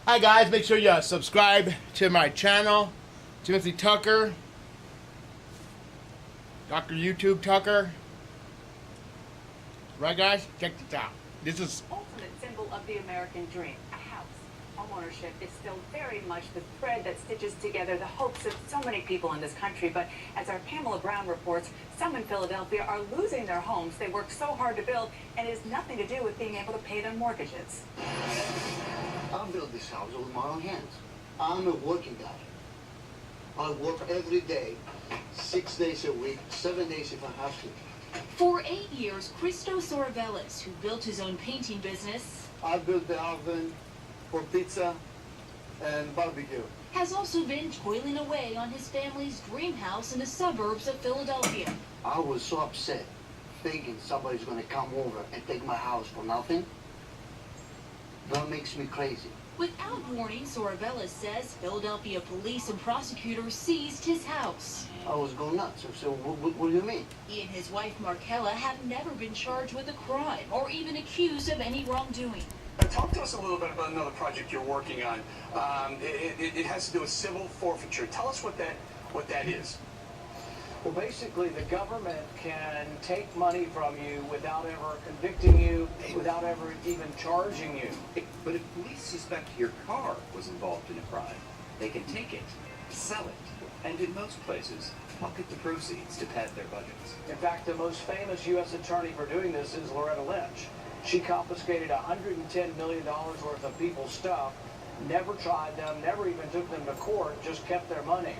Hi guys, make sure you subscribe to my channel, Timothy Tucker, Dr. YouTube Tucker. Right guys, check this out. This is ultimate symbol of the American dream, a house. Homeownership is still very much the thread that stitches together the hopes of so many people in this country. But as our Pamela Brown reports, some in Philadelphia are losing their homes they worked so hard to build, and it has nothing to do with being able to pay their mortgages. I built this house with my own hands. I'm a working guy. I work every day, 6 days a week, 7 days if I have to. For 8 years, Christos Sorvelis, who built his own painting business, I built the oven for pizza and barbecue. has also been toiling away on his family's dream house in the suburbs of Philadelphia. I was so upset, thinking somebody's gonna come over and take my house for nothing. That makes me crazy. Without warning, Sorvelis says Philadelphia police and prosecutors seized his house. I was going nuts. So what do you mean? He and his wife Markella have never been charged with a crime or even accused of any wrongdoing. Talk to us a little bit about another project you're working on. It has to do with civil forfeiture. Tell us what that is. Well, basically, the government can take money from you without ever convicting you, without ever even charging you. But if police suspect your car was involved in a crime, they can take it, sell it, and in most places, pocket the proceeds to pad their budgets. In fact, the most famous U.S. attorney for doing this is Loretta Lynch. She confiscated $110 million worth of people's stuff, never tried them, never even took them to court, just kept their money.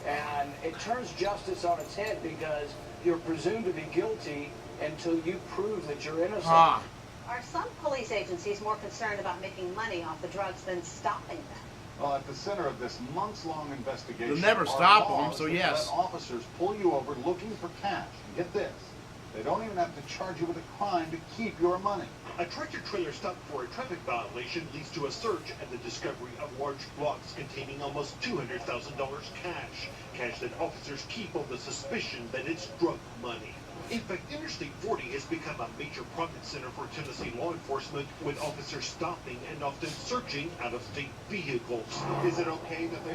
And it turns justice on its head because you're presumed to be guilty until you prove that you're innocent. ah. Are some police agencies more concerned about making money off the drugs than stopping them? Well, at the center of this months-long investigation, You'll never are stop them, laws so that yes. let officers pull you over looking for cash. Get this. They don't even have to charge you with a crime to keep your money. A tractor-trailer stop for a traffic violation leads to a search and the discovery of large blocks containing almost $200,000 cash that officers keep on the suspicion that it's drug money. In fact, Interstate 40 has become a major profit center for Tennessee law enforcement, with officers stopping and often searching out-of-state vehicles. Is it okay that they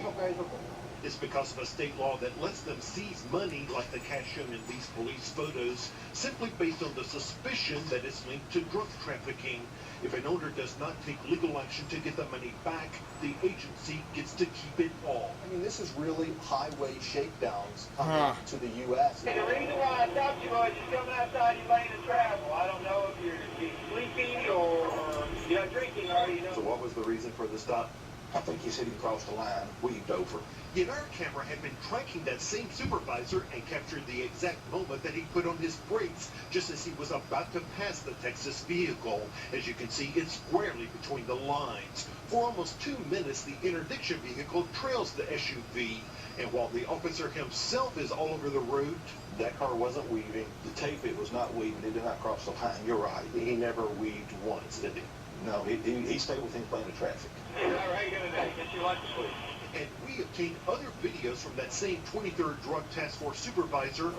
It's because of a state law that lets them seize money like the cash shown in these police photos, simply based on the suspicion that it's linked to drug trafficking. If an owner does not take legal action to get the money back, the agency gets to keep it all. I mean, this is really highway shakedowns coming to the U.S. The reason why I stopped you was you're coming outside your lane of travel. I don't know if you're sleeping or you're not drinking, are you? So what was the reason for the stop? I think he said he crossed the line, weaved over. Yet our camera had been tracking that same supervisor and captured the exact moment that he put on his brakes just as he was about to pass the Texas vehicle. As you can see, it's squarely between the lines. For almost 2 minutes, the interdiction vehicle trails the SUV. And while the officer himself is all over the road, That car wasn't weaving. The tape, it was not weaving. It did not cross the line. You're right. he never weaved once, did he? No, he stayed within plane of traffic. Hey, how are you doing today? Get your lunch sleep. And we obtained other videos from that same 23rd Drug Task Force supervisor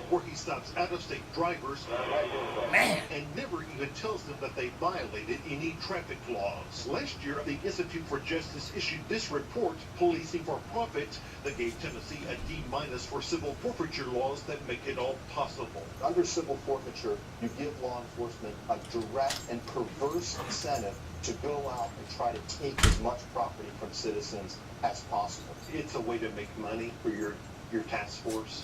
where he stops out-of-state drivers and never even tells them that they violated any traffic laws. Last year, the Institute for Justice issued this report, Policing for Profit, that gave Tennessee a D- for civil forfeiture laws that make it all possible. Under civil forfeiture, you give law enforcement a direct and perverse incentive to go out and try to take as much property from citizens as possible. It's a way to make money for your task force,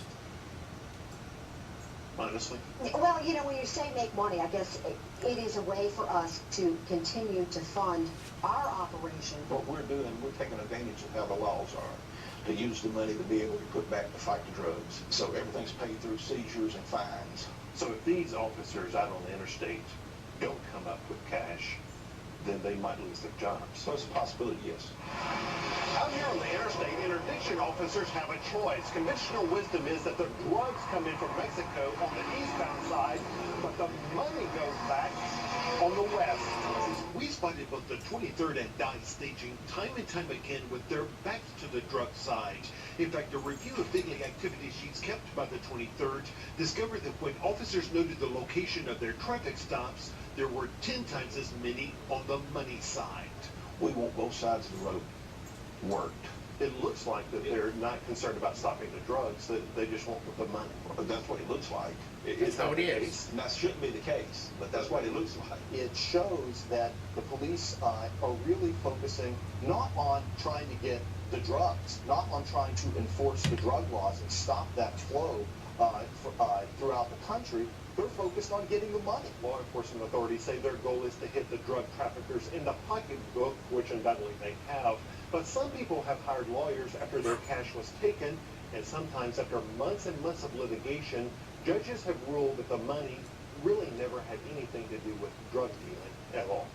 honestly. Well, you know, when you say make money, I guess it is a way for us to continue to fund our operation. What we're doing, we're taking advantage of how the laws are, to use the money to be able to put back to fight the drugs. So everything's paid through seizures and fines. So if these officers out on the interstate don't come up with cash, then they might lose their jobs. So it's a possibility, yes. Out here on the interstate, interdiction officers have a choice. Conventional wisdom is that the drugs come in from Mexico on the eastbound side, but the money goes back on the west. We spotted both the 23rd and Dye staging time and time again with their backs to the drug side. In fact, a review of daily activity sheets kept by the 23rd discovered that when officers noted the location of their traffic stops, there were 10 times as many on the money side. We want both sides of the road worked. It looks like that they're not concerned about stopping the drugs, that they just want the money. But that's what it looks like. That's how it is. Case. And that shouldn't be the case, but that's what it looks like. It shows that the police are really focusing not on trying to get the drugs, not on trying to enforce the drug laws and stop that flow throughout the country. They're focused on getting the money. Law enforcement authorities say their goal is to hit the drug traffickers in the pocketbook, which undoubtedly they have. But some people have hired lawyers after their cash was taken, and sometimes after months and months of litigation, judges have ruled that the money really never had anything to do with drug dealing at all.